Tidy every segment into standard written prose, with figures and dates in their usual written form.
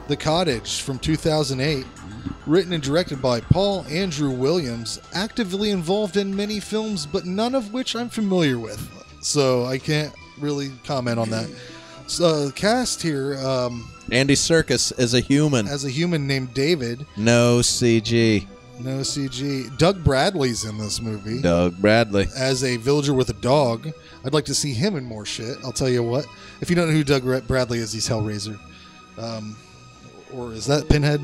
The Cottage from 2008, written and directed by Paul Andrew Williams, actively involved in many films, but none of which I'm familiar with, so I can't really comment on that. So the cast here, Andy Serkis as a human named David. No CG. No CG. Doug Bradley's in this movie. Doug Bradley. As a villager with a dog. I'd like to see him in more shit, I'll tell you what. If you don't know who Doug Bradley is, he's Hellraiser. Or is that Pinhead?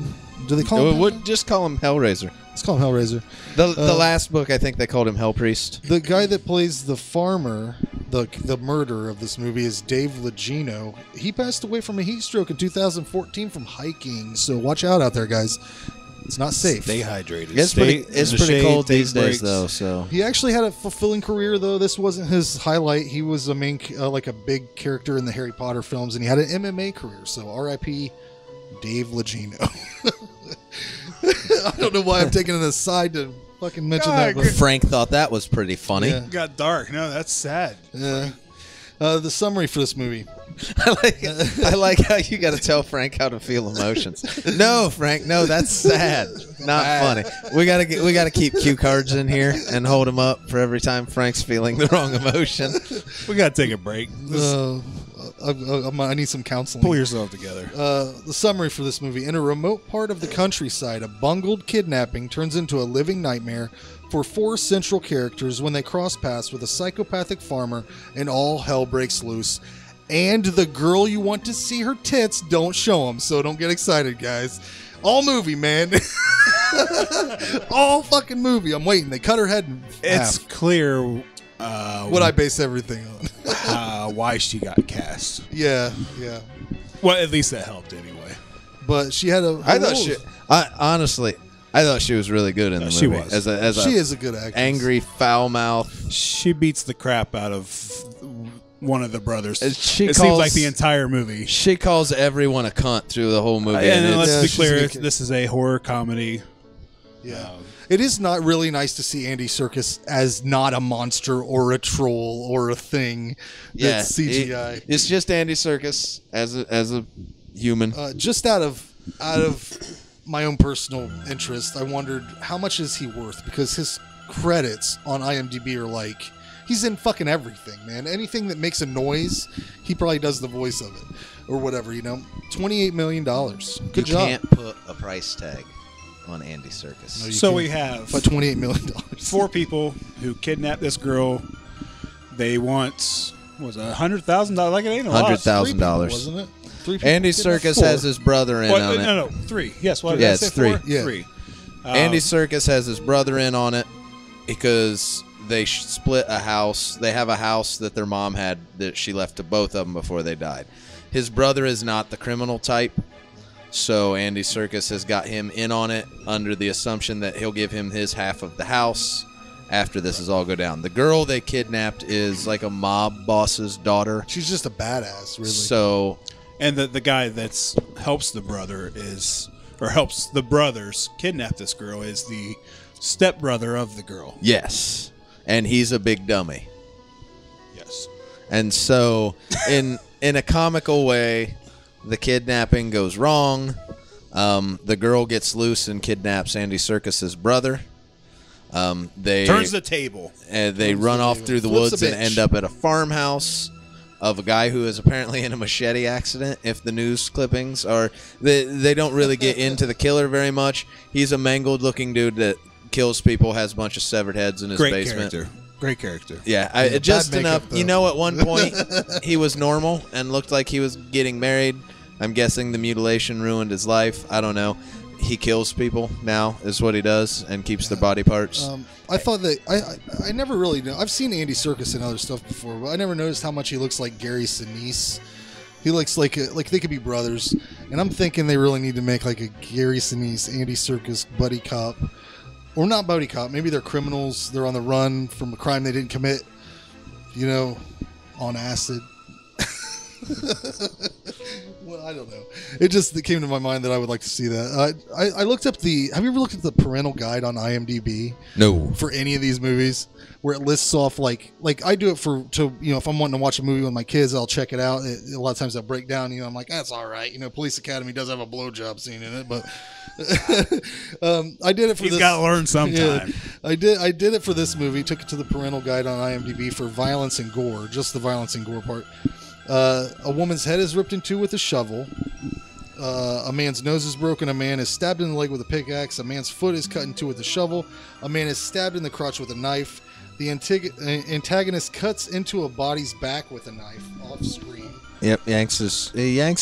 Do they call him Just call him Hellraiser. Let's call him Hellraiser. The last book, I think they called him Hell Priest. The guy that plays the farmer, the murderer of this movie, is Dave Lagino. He passed away from a heat stroke in 2014 from hiking, so watch out there, guys. It's not safe. Stay hydrated. It's pretty cold these days, though. So he actually had a fulfilling career, though. This wasn't his highlight. He was a main, like a big character in the Harry Potter films, and he had an MMA career. So R.I.P. Dave Lagino. I don't know why I'm taking an aside to fucking mention that. But Frank thought that was pretty funny. Yeah. Got dark. No, that's sad. Yeah. The summary for this movie. I like how you got to tell Frank how to feel emotions. No, Frank, no, that's sad, not funny. We gotta keep cue cards in here and hold them up for every time Frank's feeling the wrong emotion. We gotta take a break. I need some counseling. Pull yourself together. The summary for this movie. In a remote part of the countryside, a bungled kidnapping turns into a living nightmare for four central characters when they cross paths with a psychopathic farmer and all hell breaks loose. And the girl you want to see her tits don't show them, so don't get excited, guys. All movie, man. All fucking movie. I'm waiting. They cut her head in It's half. clear What I base everything on. why she got cast. Yeah. Well, at least that helped anyway. But she had a... I thought she was really good in the movie. She was. She is a good actress. Angry, foul mouth. She beats the crap out of one of the brothers. It Seems seems like the entire movie. She calls everyone a cunt through the whole movie. And let's be she's clear, making- this is a horror comedy. Yeah. It is not really nice to see Andy Serkis as not a monster or a troll or a thing that's CGI. It's just Andy Serkis as a human. Just out of my own personal interest, I wondered how much is he worth, because his credits on IMDb are like, he's in fucking everything, man. Anything that makes a noise, he probably does the voice of it or whatever, you know. $28 million. Good job. You can't put a price tag on Andy Serkis. No, you So can't. we have But $28 million. four people who kidnap this girl. They want, what was it, $100,000? Like, it ain't a lot. $100,000. Wasn't it? Three people Andy kidnapped? Serkis Four. has his brother in on it. No, three. Yes, what did Yeah, I say? it's three. Four? Yeah. Three. Andy Serkis has his brother in on it because they split a house. They have a house that their mom had that she left to both of them before they died. His brother is not the criminal type, so Andy Serkis has got him in on it under the assumption that he'll give him his half of the house after this is all go down. The girl they kidnapped is like a mob boss's daughter. She's just a badass, really. So, And the guy that's helps the brother helps the brothers kidnap this girl is the stepbrother of the girl. yes. And he's a big dummy. Yes. And so, in a comical way, the kidnapping goes wrong. The girl gets loose and kidnaps Andy Serkis's brother. They Turns the table. they run off through the Flips a woods and bitch. end up at a farmhouse of a guy who is apparently in a machete accident. If the news clippings are, they don't really get into the killer very much. He's a mangled looking dude that kills people, has a bunch of severed heads in his Great basement. character. Great character. Yeah, just bad enough. makeup, You though. know, at one point he was normal and looked like he was getting married. I'm guessing the mutilation ruined his life. I don't know. He kills people now, is what he does, and keeps their body parts. I thought that I never really know. I've seen Andy Serkis in other stuff before, but I never noticed how much he looks like Gary Sinise. He looks like they could be brothers, and I'm thinking they really need to make like a Gary Sinise, Andy Serkis buddy cop, or not buddy cop. Maybe they're criminals. They're on the run from a crime they didn't commit. You know, on acid. Well, I don't know. It came to my mind that I would like to see that. I looked up have you ever looked at the parental guide on IMDb? No. For any of these movies, where it lists off like I do it if I'm wanting to watch a movie with my kids, I'll check it out. A lot of times I'll break down. I'm like, that's all right. Police Academy does have a blowjob scene in it, but I did it for this. He's got to learn sometime. Yeah, I did it for this movie. Took it to the parental guide on IMDb for violence and gore, just the violence and gore part. A woman's head is ripped in two with a shovel. A man's nose is broken. A man is stabbed in the leg with a pickaxe. A man's foot is cut in two with a shovel. A man is stabbed in the crotch with a knife. The antagonist cuts into a body's back with a knife off screen. Yep, he yanks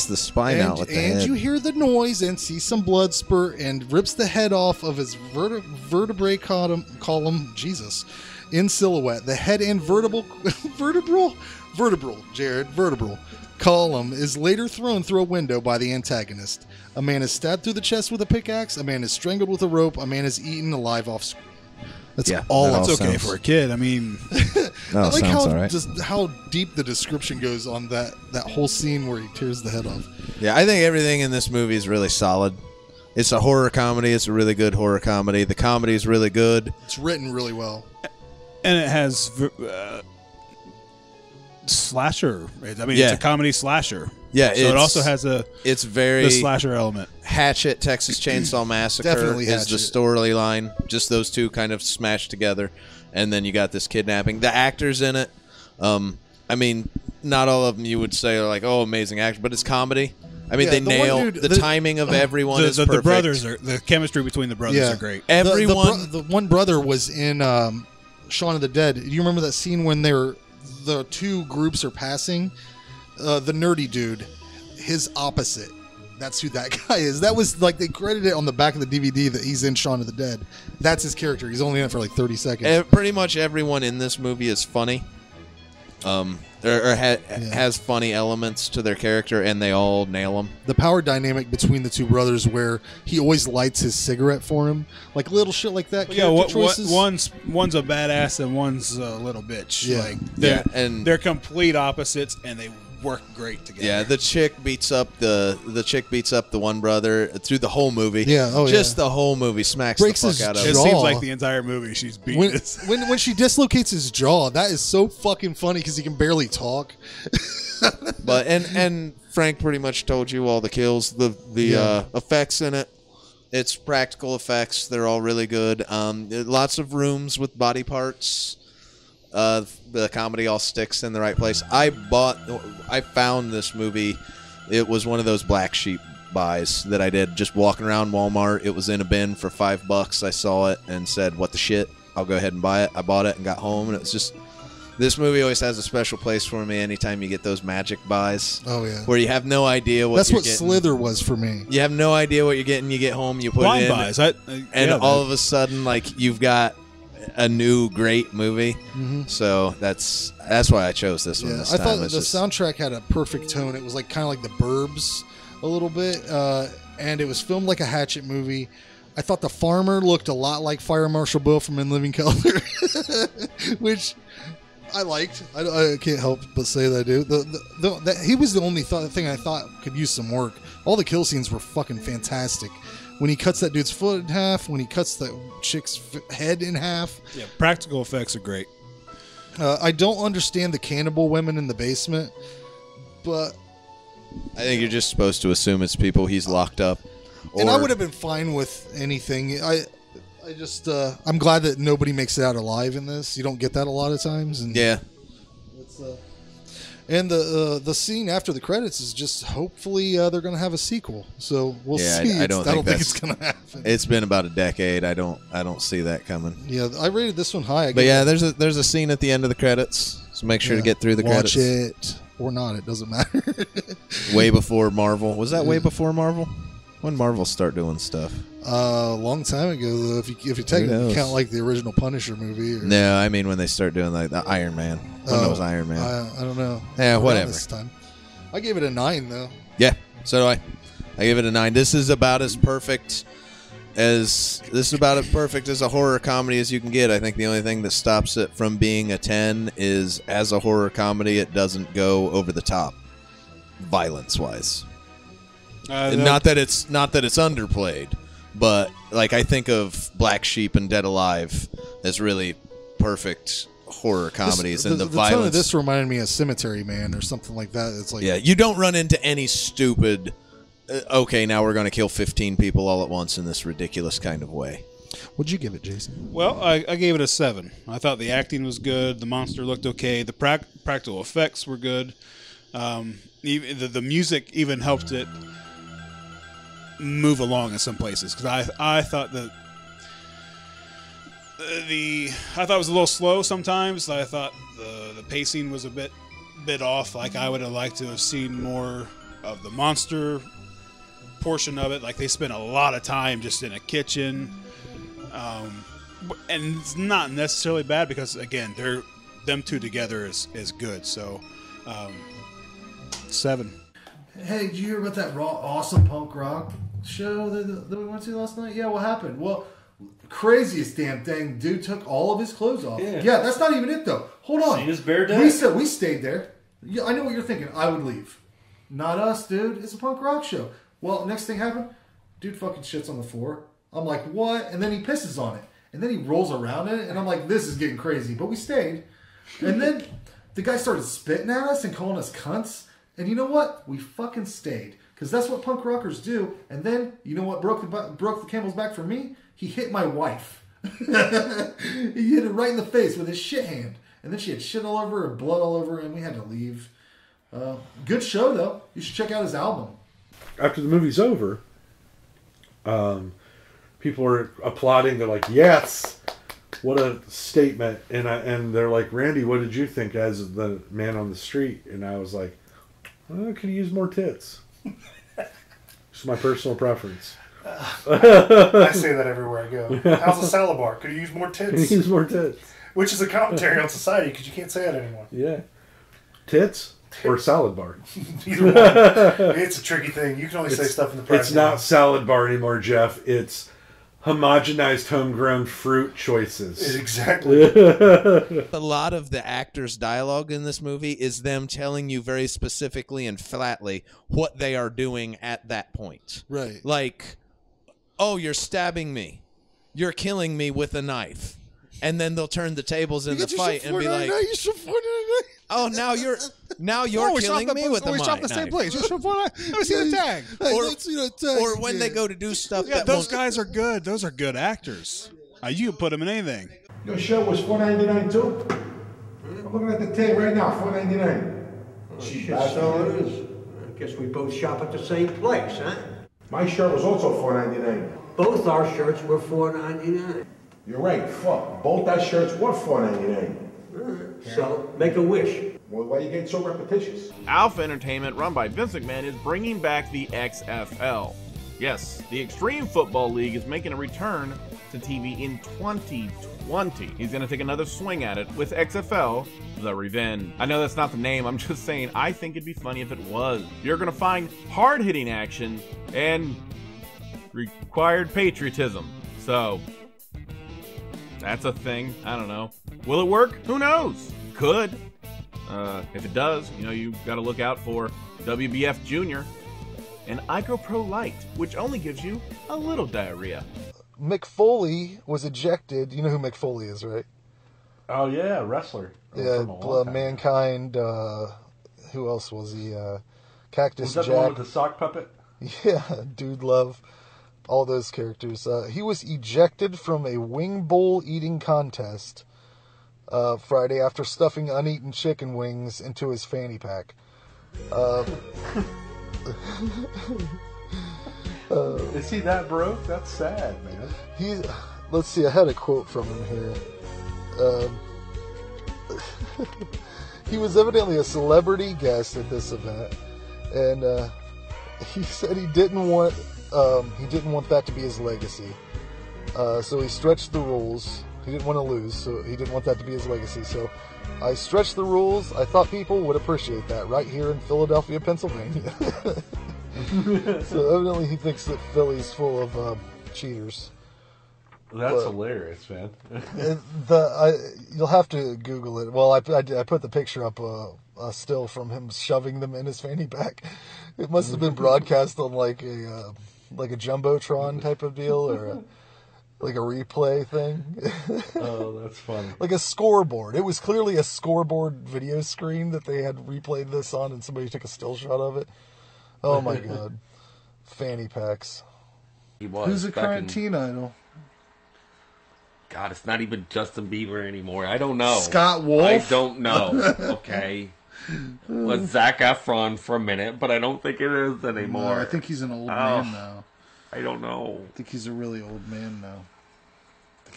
the spine out with the head. And you hear the noise and see some blood spurt and rips the head off of his vertebrae column, Jesus, in silhouette. The head and vertebral column is later thrown through a window by the antagonist. A man is stabbed through the chest with a pickaxe. A man is strangled with a rope. A man is eaten alive off screen. That's all. That's okay for a kid. I mean, I like how deep the description goes on that whole scene where he tears the head off. Yeah, I think everything in this movie is really solid. It's a horror comedy. It's a really good horror comedy. The comedy is really good. It's written really well, and it has slasher. I mean, it's a comedy slasher. Yeah, so it also has the slasher element. Hatchet, Texas Chainsaw Massacre Definitely is the storyline. Just those two kind of smashed together, and then you got this kidnapping. The actors in it, I mean, not all of them you would say are like, oh, amazing actors, but it's comedy. I mean, they nail the timing of everyone. Is perfect. The brothers the chemistry between the brothers are great. Everyone, the one brother was in Shaun of the Dead. Do you remember that scene when the two groups are passing? The nerdy dude, his opposite. That's who that guy is. That was like they credited it on the back of the DVD that he's in Shaun of the Dead. That's his character. He's only in it for like 30 seconds. Pretty much everyone in this movie is funny, has funny elements to their character, and they all nail them. The power dynamic between the two brothers, where he always lights his cigarette for him, like little shit like that. Yeah, one's a badass and one's a little bitch. Yeah, and they're complete opposites, and they work great together. Yeah, the chick beats up the one brother through the whole movie. Yeah, the whole movie smacks the fuck out of him. It seems like the entire movie she's beating when she dislocates his jaw, that is so fucking funny because he can barely talk. But and Frank pretty much told you all the kills, the effects in it. It's practical effects. They're all really good. Lots of rooms with body parts. The comedy all sticks in the right place. I found this movie. It was one of those black sheep buys that I did, just walking around Walmart. It was in a bin for $5. I saw it and said, what the shit, I'll go ahead and buy it. I bought it and got home, and it was just, this movie always has a special place for me anytime you get those magic buys. Oh yeah, where you have no idea what that's you're what getting. Slither was for me. You have no idea what you're getting. You get home, you put blind it in, buys. All of a sudden, like, you've got a new great movie. Mm-hmm. So that's why I chose this one. This I time. thought the soundtrack had a perfect tone. It was like kind of like The Burbs a little bit, and it was filmed like a Hatchet movie. I thought the farmer looked a lot like Fire Marshal Bill from In Living Color, which I liked. I can't help but say that I do. He was the only thing I thought could use some work. All the kill scenes were fucking fantastic. When he cuts that dude's foot in half, when he cuts that chick's head in half. Yeah, practical effects are great. I don't understand the cannibal women in the basement, but I think you're just supposed to assume it's people he's locked up. And I would have been fine with anything. I just I'm glad that nobody makes it out alive in this. You don't get that a lot of times. And yeah. And the scene after the credits is just hopefully they're going to have a sequel. So we'll see. I don't think it's going to happen. It's been about a decade. I don't see that coming. Yeah, I rated this one high. But yeah, there's a scene at the end of the credits. So make sure to get through the credits. Watch it or not. It doesn't matter. Way before Marvel. Was that way before Marvel? When Marvel start doing stuff? A long time ago, though. If you technically count like the original Punisher movie. No, I mean when they start doing like the Iron Man. When it was Iron Man. I don't know. Yeah, whatever. This time. I gave it a 9 though. Yeah, so do I. I give it a 9. This is about as perfect as a horror comedy as you can get. I think the only thing that stops it from being a 10 is as a horror comedy, it doesn't go over the top, violence wise. Not that it's underplayed, but like I think of Black Sheep and Dead Alive as really perfect horror comedies, and the violence. Tone of this reminded me of Cemetery Man or something like that. It's like, yeah, you don't run into any stupid. Okay, now we're going to kill 15 people all at once in this ridiculous kind of way. What'd you give it, Jason? Well, I gave it a 7. I thought the acting was good. The monster looked okay. The practical effects were good. Even the music even helped it move along in some places, because I thought that I thought it was a little slow sometimes. I thought the pacing was a bit off. Like I would have liked to have seen more of the monster portion of it. Like they spent a lot of time just in a kitchen, and it's not necessarily bad because again, them two together is good. So 7. Hey, did you hear about that awesome punk rock show that we went to last night? Yeah, what happened? Well, craziest damn thing, dude took all of his clothes off. Yeah, that's not even it though. Hold on. Seen his bare dick? We stayed there. Yeah, I know what you're thinking. I would leave. Not us, dude. It's a punk rock show. Well, next thing happened, dude fucking shits on the floor. I'm like, what? And then he pisses on it. And then he rolls around in it. And I'm like, this is getting crazy. But we stayed. And then the guy started spitting at us and calling us cunts. And you know what? We fucking stayed. Because that's what punk rockers do. And then, you know what broke the camel's back for me? He hit my wife. He hit her right in the face with his shit hand. And then she had shit all over her, blood all over her, and we had to leave. Good show, though. You should check out his album. After the movie's over, people are applauding. They're like, yes, what a statement. And they're like, Randy, what did you think as the man on the street? And I was like, well, could use more tits. It's my personal preference. I say that everywhere I go. How's the salad bar? Could you use more tits? Could you use more tits? Which is a commentary on society because you can't say that anymore. Yeah. Tits or salad bar? Either one. It's a tricky thing. You can only say stuff in the private. It's not salad bar anymore, Jeff. It's homogenized homegrown fruit choices. Exactly. A lot of the actors' dialogue in this movie is them telling you very specifically and flatly what they are doing at that point. Right. Like, oh, you're stabbing me. You're killing me with a knife. And then they'll turn the tables in the fight and be like, oh, now you're killing me with a knife. We shot the same place. Let me see the tag. Or when they go to do stuff. Yeah, those guys are good. Those are good actors. You can put them in anything. Your shirt was $4.99 too? I'm looking at the tag right now, $4.99. So it is. I guess we both shop at the same place, huh? My shirt was also $4.99. Both our shirts were $4.99. You're right, fuck. Both our shirts were $4.99. So, make a wish. Well, why are you getting so repetitious? Alpha Entertainment, run by Vince McMahon, is bringing back the XFL. Yes, the Extreme Football League is making a return to TV in 2020. He's going to take another swing at it with XFL, The Revenge. I know that's not the name, I'm just saying I think it'd be funny if it was. You're going to find hard-hitting action and required patriotism. So, that's a thing. I don't know. Will it work? Who knows? Could. If it does, you got to look out for WBF Junior and IcoPro Light, which only gives you a little diarrhea. Mick Foley was ejected. You know who Mick Foley is, right? Oh, yeah, wrestler. Yeah, Mankind. Who else was he? Cactus Jack. Was that the one with the sock puppet? Yeah, Dude Love. All those characters. He was ejected from a wing bowl eating contest Friday after stuffing uneaten chicken wings into his fanny pack. Is he that broke? That's sad, man. Let's see, I had a quote from him here. He was evidently a celebrity guest at this event, and he said he didn't want that to be his legacy. So he stretched the rules. He didn't want to lose, so he didn't want that to be his legacy. So I stretched the rules. I thought people would appreciate that right here in Philadelphia, Pennsylvania. So evidently he thinks that Philly's full of cheaters. Is he that broke? That's sad, man. He was evidently a celebrity guest at this event, and he said he didn't want that to be his legacy. So I stretched the rules. I thought people would appreciate that right here in Philadelphia, Pennsylvania. So evidently he thinks that Philly's full of cheaters. That's hilarious, man. You'll have to Google it. Well, I put the picture up, a still from him shoving them in his fanny pack. It must have been broadcast on like a jumbotron type of deal, or like a replay thing. Oh, that's funny. Like a scoreboard. It was clearly a scoreboard video screen that they had replayed this on, and somebody took a still shot of it. Oh my god, fanny packs. He was. Who's a back current teen idol? God, it's not even Justin Bieber anymore. I don't know. Scott Wolf? I don't know. Okay. Was Zac Efron for a minute, but I don't think it is anymore. No, I think he's an old man now. I don't know. I think he's a really old man now.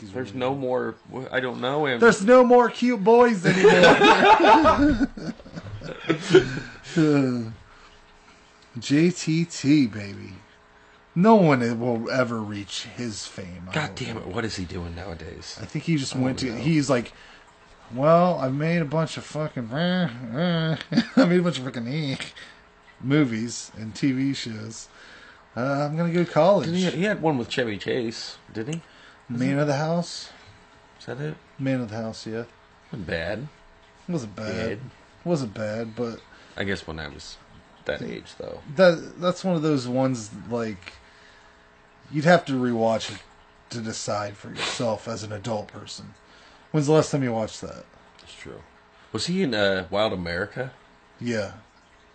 There's really no old. more. I don't know him. There's no more cute boys anymore. JTT, baby. No one will ever reach his fame. God damn it! What is he doing nowadays? I think he just went to. He's like, well, I've made a bunch of fucking. I made a bunch of fucking movies and TV shows. I'm gonna go to college. He had one with Chevy Chase, didn't he? Man of the House. Is that it? Man of the House, yeah. Wasn't bad. It wasn't bad. Wasn't bad, but I guess when I was that age, though. That's one of those ones like you'd have to rewatch it to decide for yourself as an adult person. When's the last time you watched that? It's true. Was he in Wild America? Yeah,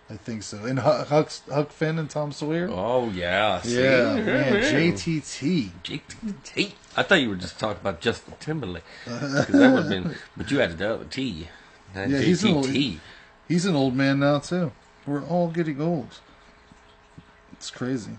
I think so. And Huck Finn and Tom Sawyer. Oh yeah, yeah, man. JTT. JTT. I thought you were just talking about Justin Timberlake, because that would have been. But you added the other T. Yeah, JTT. He's an old man now too. We're all getting old. It's crazy.